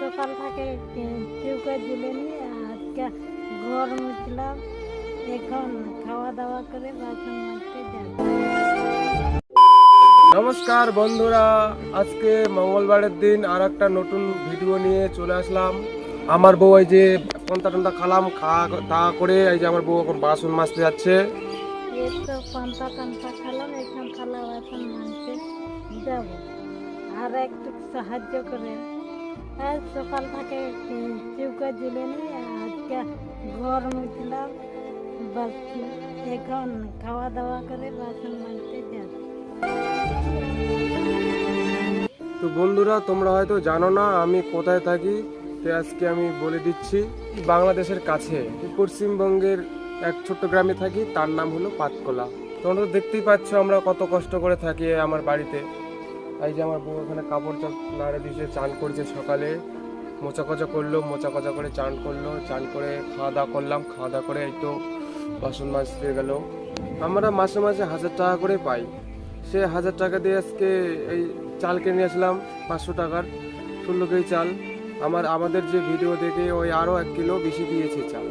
সকাল থেকে চৌকা জ্বলেনি, আজকে ঘর মুছলাম, এখন খাওয়া দাওয়া করে বাসন মাজতে যাব। নমস্কার বন্ধুরা, আজকে মঙ্গলবারের দিন আর একটা নতুন ভিডিও নিয়ে চলে আসলাম। আমার বউ এই যে পন্তা টন্তা খালাম, খাওয়া দাওয়া করে এই যে আমার বউ এখন বাসন মাজতে যাচ্ছে। এই তো পান্তা টান্তা খেলাম, এখন থালা বাসন মাজতে যাব। আর একটু সাহায্য করে, আজ সকাল থেকে চৌকা জ্বলেনি, আজকে ঘর মুছলাম, বাস এখন খাওয়া দাওয়া করে বাসন মাজতে যাব। তো বন্ধুরা, তোমরা হয়তো জানো না আমি কোথায় থাকি, তো আজকে আমি বলে দিচ্ছি। বাংলাদেশের কাছে পশ্চিমবঙ্গের এক ছোট্ট গ্রামে থাকি, তার নাম হলো পাতকোলা। তোমরা তো দেখতেই পাচ্ছ আমরা কত কষ্ট করে থাকি আমার বাড়িতে। এই যে আমার বউ এখানে কাপড় নাড়ে দিয়েছে, চান করছে, সকালে মোচা কচা করলো, মোচা কচা করে চান করলো, চান করে খাওয়া দাওয়া করলাম, খাওয়া দাওয়া করে এই তো বাসন মাজতে গেল। আমরা মাসে মাসে 1000 টাকা করে পাই, সে 1000 টাকা দিয়ে আজকে এই চাল কিনে আসলাম 500 টাকার 16 কেজি চাল। আমাদের যে ভিডিও দেখে ওই আরও 1 কিলো বেশি দিয়েছে চাল।